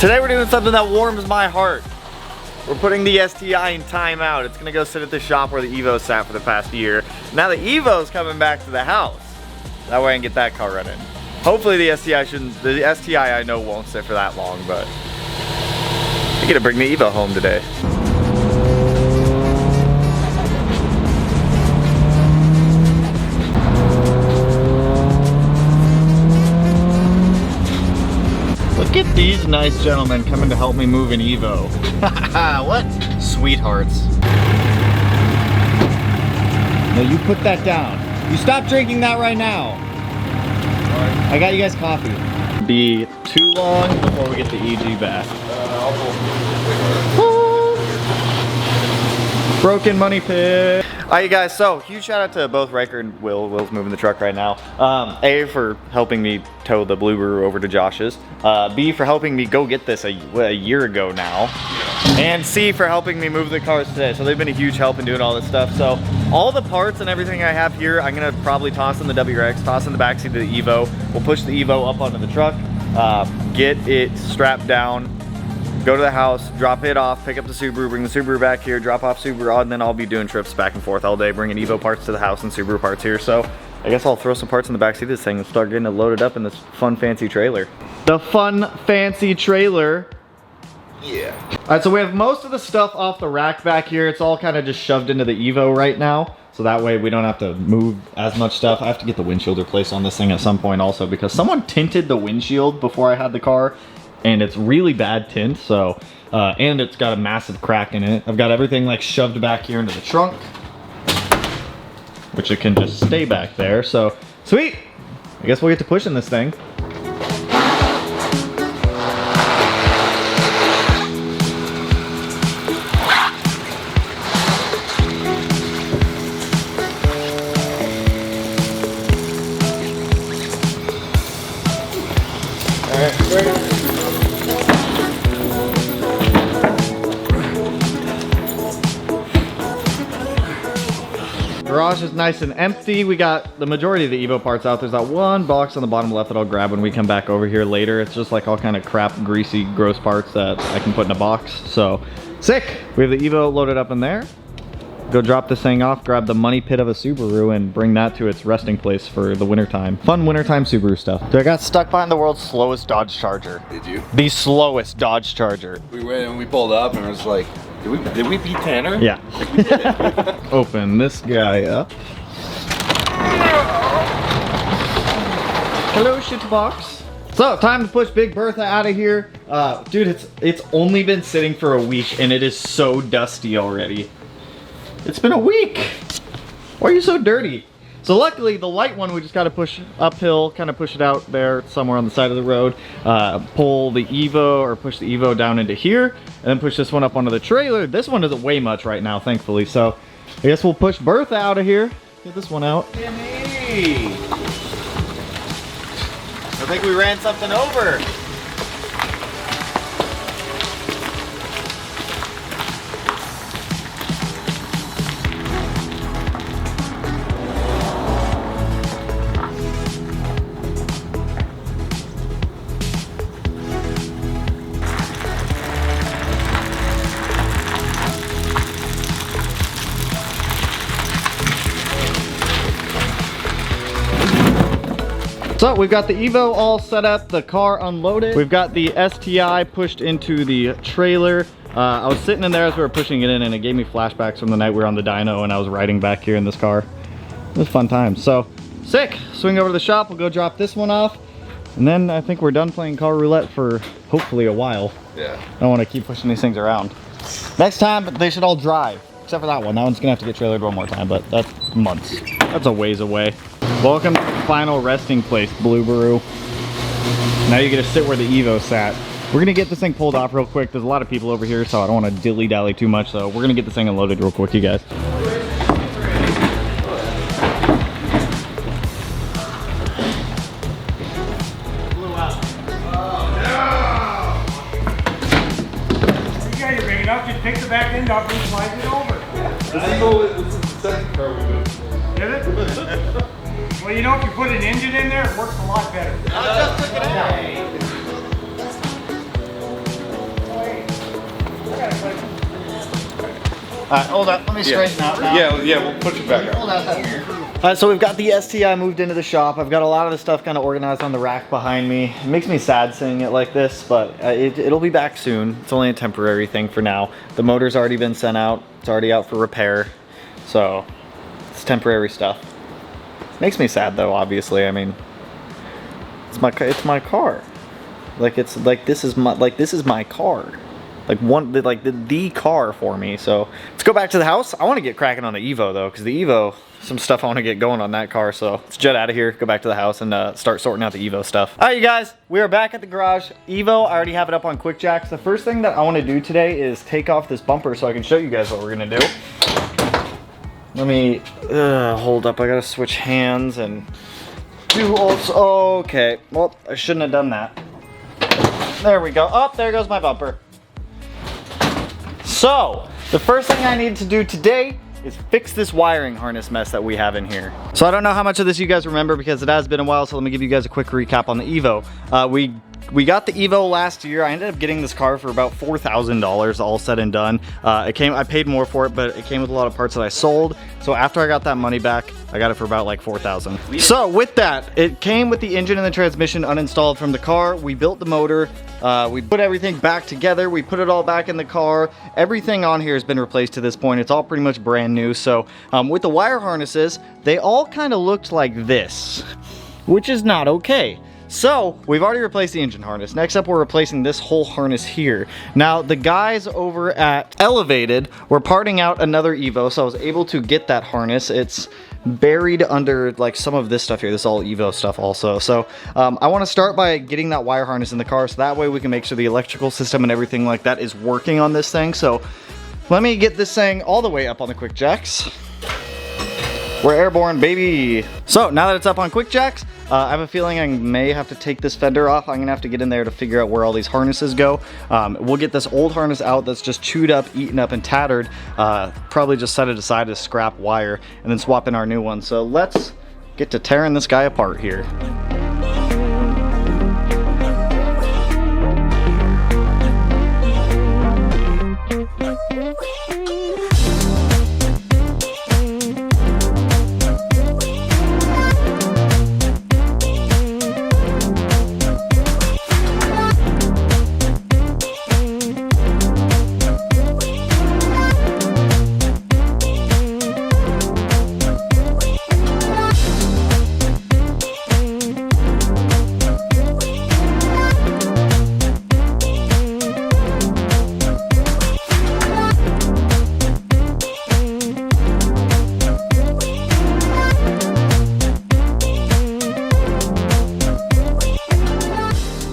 Today we're doing something that warms my heart. We're putting the STI in timeout. It's gonna go sit at the shop where the Evo sat for the past year. Now the Evo's coming back to the house. That way I can get that car running. Hopefully the STI I know won't sit for that long, but I get to bring the Evo home today. Look at these nice gentlemen coming to help me move an Evo. What? Sweethearts. No, you put that down. You stop drinking that right now. Sorry. I got you guys coffee. Be too long before we get the EG back. Broken money pit. Alright you guys, so huge shout out to both Riker and Will. Will's moving the truck right now. A, for helping me tow the Blueberry over to Josh's. B, for helping me go get this a year ago now. And C, for helping me move the cars today. So they've been a huge help in doing all this stuff. So all the parts and everything I have here, I'm gonna probably toss in the WRX, toss in the backseat of the Evo. We'll push the Evo up onto the truck, get it strapped down, go to the house, drop it off, pick up the Subaru, bring the Subaru back here, drop off Subaru, and then I'll be doing trips back and forth all day, bringing Evo parts to the house and Subaru parts here. So I guess I'll throw some parts in the backseat of this thing and start getting it loaded up in this fun, fancy trailer. The fun, fancy trailer. Yeah. All right, so we have most of the stuff off the rack back here. It's all kind of just shoved into the Evo right now. So that way we don't have to move as much stuff. I have to get the windshield replaced on this thing at some point also because someone tinted the windshield before I had the car. And it's really bad tint, so, and it's got a massive crack in it. I've got everything like shoved back here into the trunk, which it can just stay back there, so sweet. I guess we'll get to pushing this thing. All right, great. Garage is nice and empty. We got the majority of the Evo parts out. There's that one box on the bottom left that I'll grab when we come back over here later. It's just like all kind of crap, greasy, gross parts that I can put in a box. So, sick! We have the Evo loaded up in there. Go drop this thing off, grab the money pit of a Subaru and bring that to its resting place for the wintertime. Fun wintertime Subaru stuff. Dude, I got stuck behind the world's slowest Dodge Charger. Did you? The slowest Dodge Charger. We went and we pulled up and it was like, did we beat Tanner? Yeah. We did it. Open this guy up. Hello, shitbox. So, time to push Big Bertha out of here. Dude, it's only been sitting for a week and it is so dusty already. It's been a week. Why are you so dirty? So luckily, the light one we just got to push uphill, kind of push it out there somewhere on the side of the road. Pull the Evo or push the Evo down into here, and then push this one up onto the trailer. This one doesn't weigh much right now, thankfully. So I guess we'll push Bertha out of here. Get this one out. Jimmy! I think we ran something over. So we've got the Evo all set up, the car unloaded. We've got the STI pushed into the trailer. I was sitting in there as we were pushing it in and it gave me flashbacks from the night we were on the dyno and I was riding back here in this car. It was a fun time. So sick, swing over to the shop, we'll go drop this one off. And then I think we're done playing car roulette for hopefully a while. Yeah. I don't want to keep pushing these things around. Next time they should all drive, except for that one. That one's gonna have to get trailered one more time, but that's months. That's a ways away. Welcome to the final resting place, Blueberry. Now you get to sit where the Evo sat. We're gonna get this thing pulled off real quick. There's a lot of people over here, so I don't want to dilly-dally too much. So we're gonna get this thing unloaded real quick, you guys. Just pick the back end up and slide it over. This is the second car we moved. Did it? Well, you know, if you put an engine in there, it works a lot better. I just took it out. Hold up, let me straighten out now. Yeah, we'll push it back out. So we've got the STI moved into the shop. I've got a lot of the stuff kind of organized on the rack behind me. It makes me sad seeing it like this, but it'll be back soon. It's only a temporary thing for now. The motor's already been sent out. It's already out for repair. So it's temporary stuff. Makes me sad though, obviously. I mean, it's my car. This is my car. The car for me. So let's go back to the house. I want to get cracking on the Evo though, because the Evo, some stuff I want to get going on that car. So let's jet out of here, go back to the house, and start sorting out the Evo stuff. All right, you guys, we are back at the garage. Evo, I already have it up on quick jacks. The first thing that I want to do today is take off this bumper so I can show you guys what we're gonna do. Let me hold up. I gotta switch hands and do also. Okay, well, I shouldn't have done that. There we go. Oh, there goes my bumper. So, the first thing I need to do today is fix this wiring harness mess that we have in here. So I don't know how much of this you guys remember because it has been a while, so let me give you guys a quick recap on the Evo. We got the Evo last year. I ended up getting this car for about $4,000 all said and done. I paid more for it, but it came with a lot of parts that I sold. So after I got that money back, I got it for about like $4,000. So with that, it came with the engine and the transmission uninstalled from the car. We built the motor. We put everything back together. We put it all back in the car. Everything on here has been replaced to this point. It's all pretty much brand new. So with the wire harnesses, they all kind of looked like this, which is not okay. So we've already replaced the engine harness. Next up, we're replacing this whole harness here. Now the guys over at LIQWYD were parting out another Evo, so I was able to get that harness. It's buried under like some of this stuff here. This is all Evo stuff also. So I want to start by getting that wire harness in the car, so that way we can make sure the electrical system and everything like that is working on this thing. So let me get this thing all the way up on the quick jacks. We're airborne, baby. So now that it's up on quick jacks, I have a feeling I may have to take this fender off. I'm gonna have to get in there to figure out where all these harnesses go. We'll get this old harness out that's just chewed up, eaten up, and tattered. Probably just set it aside as scrap wire and then swap in our new one. So let's get to tearing this guy apart here.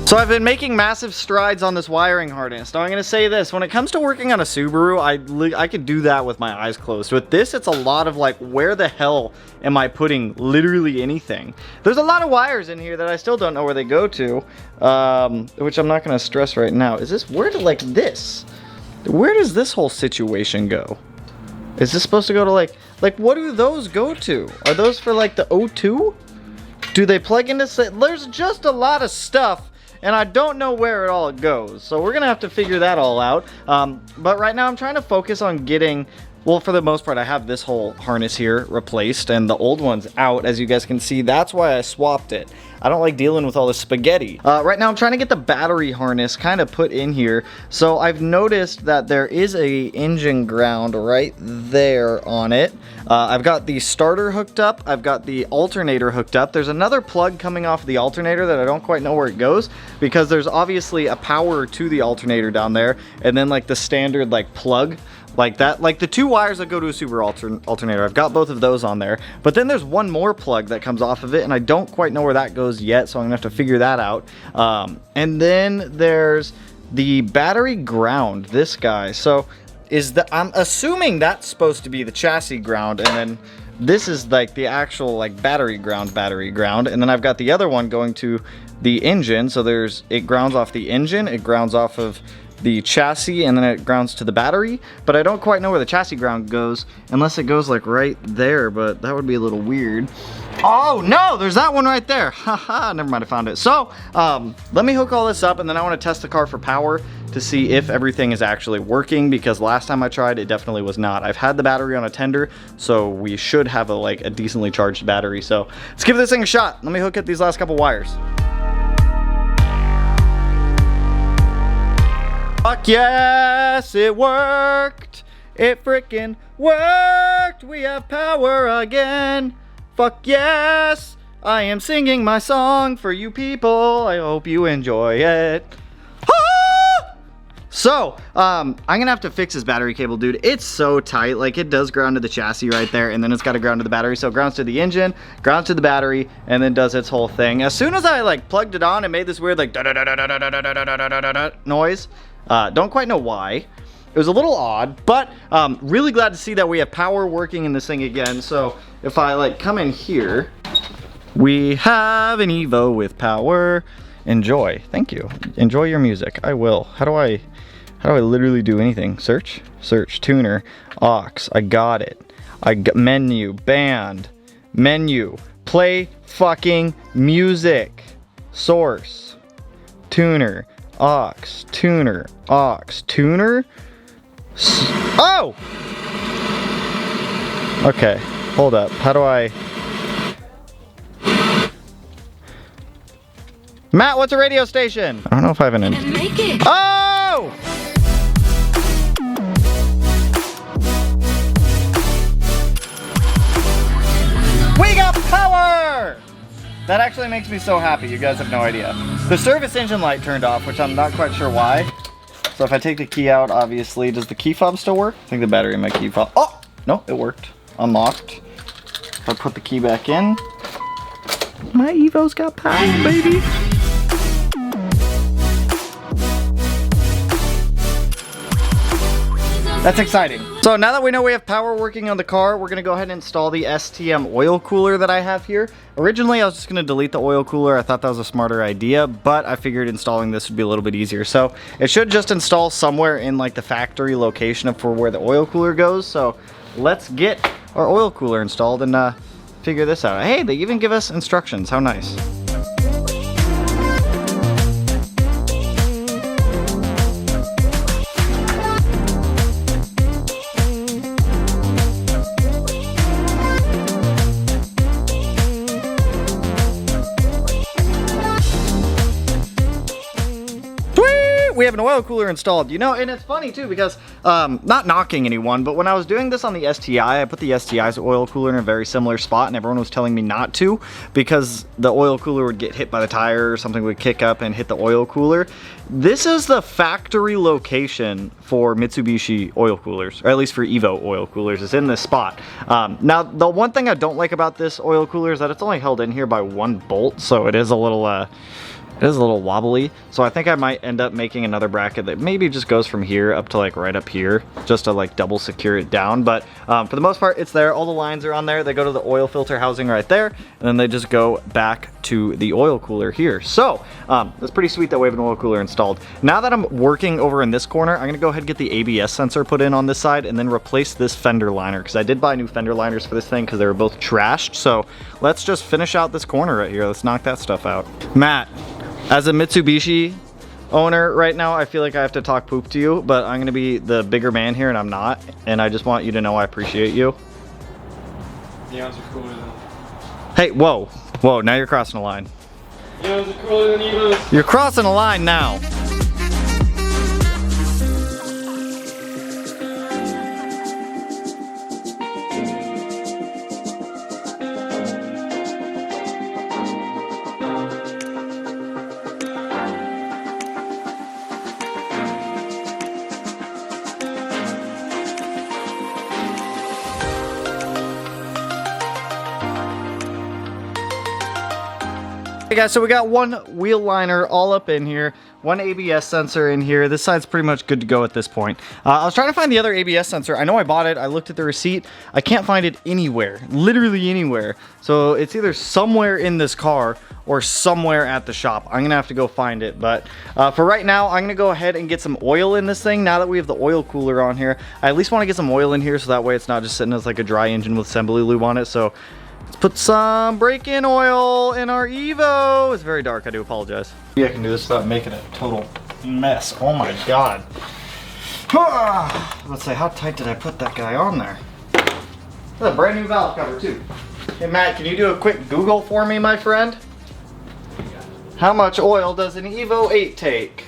So I've been making massive strides on this wiring harness. Now I'm gonna say this, when it comes to working on a Subaru, I could do that with my eyes closed. With this, it's a lot of like, where the hell am I putting literally anything? There's a lot of wires in here that I still don't know where they go to, which I'm not gonna stress right now. Is this, where does this whole situation go? Is this supposed to go to like what do those go to? Are those for like the O2? Do they plug into, there's just a lot of stuff and I don't know where it all goes. So we're gonna have to figure that all out. But right now I'm trying to focus on getting, well, for the most part, I have this whole harness here replaced and the old one's out. As you guys can see, that's why I swapped it. I don't like dealing with all this spaghetti. Right now I'm trying to get the battery harness kind of put in here. So I've noticed that there is a engine ground right there on it. I've got the starter hooked up. I've got the alternator hooked up. There's another plug coming off the alternator that I don't quite know where it goes because there's obviously a power to the alternator down there. And then like the standard like plug like that, like the two wires that go to a Subaru alternator. I've got both of those on there, but then there's one more plug that comes off of it and I don't quite know where that goes yet, so I'm gonna have to figure that out. And then there's the battery ground, this guy. So I'm assuming that's supposed to be the chassis ground, and then this is like the actual like battery ground, and then I've got the other one going to the engine. So it grounds off the engine, it grounds off of the chassis and then it grounds to the battery, but I don't quite know where the chassis ground goes unless it goes like right there, but that would be a little weird. Oh no, there's that one right there. Haha, never mind, I found it. So let me hook all this up and then I want to test the car for power to see if everything is actually working, because last time I tried it definitely was not. I've had the battery on a tender, so we should have a decently charged battery. So let's give this thing a shot. Let me hook up these last couple wires. Fuck yes, it worked. It freaking worked. We have power again. Fuck yes. I am singing my song for you people. I hope you enjoy it. Ah! So, I'm gonna have to fix this battery cable, dude. It's so tight. Like, it does ground to the chassis right there, and then it's got to ground to the battery. So it grounds to the engine, grounds to the battery, and then does its whole thing. As soon as I like plugged it on, it made this weird like noise. Don't quite know why. It was a little odd, but really glad to see that we have power working in this thing again. So if I like come in here, we have an Evo with power. Enjoy. Thank you. Enjoy your music. I will. How do I literally do anything? Search, tuner, aux. I got it. Menu, band, menu, play fucking music, source, tuner, aux, tuner, aux, tuner. Oh! Okay, hold up. How do I... Matt, what's a radio station? I don't know if I have an... Oh! We got power! That actually makes me so happy. You guys have no idea. The service engine light turned off, which I'm not quite sure why. So if I take the key out, obviously, does the key fob still work? I think the battery in my key fob. Oh, no, it worked. Unlocked. If I put the key back in, my Evo's got power, baby. That's exciting. So now that we know we have power working on the car, we're gonna go ahead and install the STM oil cooler that I have here. Originally, I was just gonna delete the oil cooler. I thought that was a smarter idea, but I figured installing this would be a little bit easier. So it should just install somewhere in like the factory location for where the oil cooler goes. So let's get our oil cooler installed and figure this out. Hey, they even give us instructions. How nice. We have an oil cooler installed, you know, and it's funny too because, not knocking anyone, but when I was doing this on the STI, I put the STI's oil cooler in a very similar spot and everyone was telling me not to because the oil cooler would get hit by the tire or something would kick up and hit the oil cooler. This is the factory location for Mitsubishi oil coolers, or at least for Evo oil coolers. It's in this spot. Now, the one thing I don't like about this oil cooler is that it's only held in here by one bolt, so it is a little wobbly, so I think I might end up making another bracket that maybe just goes from here up to like right up here, just to like double secure it down. But for the most part, it's there. All the lines are on there. They go to the oil filter housing right there, and then they just go back to the oil cooler here. So that's pretty sweet that we have an oil cooler installed. Now that I'm working over in this corner, I'm gonna go ahead and get the ABS sensor put in on this side and then replace this fender liner, because I did buy new fender liners for this thing because they were both trashed. So let's just finish out this corner right here. Let's knock that stuff out. Matt, as a Mitsubishi owner right now, I feel like I have to talk poop to you, but I'm gonna be the bigger man here and I'm not, and I just want you to know I appreciate you. Neons are cooler than... Hey, whoa, now you're crossing a line. Neons are cooler than Evos. You're crossing a line now. Hey guys, so we got one wheel liner all up in here, one ABS sensor in here. This side's pretty much good to go at this point. I was trying to find the other ABS sensor. I know I bought it. I looked at the receipt. I can't find it anywhere, literally anywhere. So it's either somewhere in this car or somewhere at the shop. I'm gonna have to go find it. But for right now, I'm gonna go ahead and get some oil in this thing. Now that we have the oil cooler on here, I at least wanna get some oil in here so that way it's not just sitting as like a dry engine with assembly lube on it. So let's put some brake-in oil in our Evo. It's very dark, I do apologize. Yeah, I can do this without making a total mess. Oh my God. Let's say, how tight did I put that guy on there? That's a brand new valve cover too. Hey Matt, can you do a quick Google for me, my friend? How much oil does an Evo 8 take?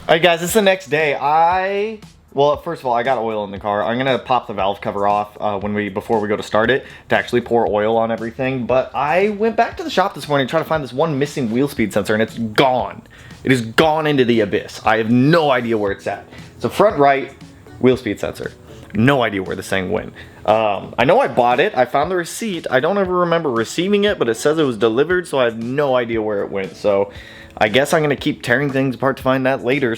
Alright guys, it's the next day. Well, first of all, I got oil in the car. I'm gonna pop the valve cover off before we go to start it to actually pour oil on everything. But I went back to the shop this morning to try to find this one missing wheel speed sensor, and it's gone. It is gone into the abyss. I have no idea where it's at. It's a front right wheel speed sensor. No idea where this thing went. I know I bought it. I found the receipt. I don't ever remember receiving it, but it says it was delivered, so I have no idea where it went. So I guess I'm gonna keep tearing things apart to find that later.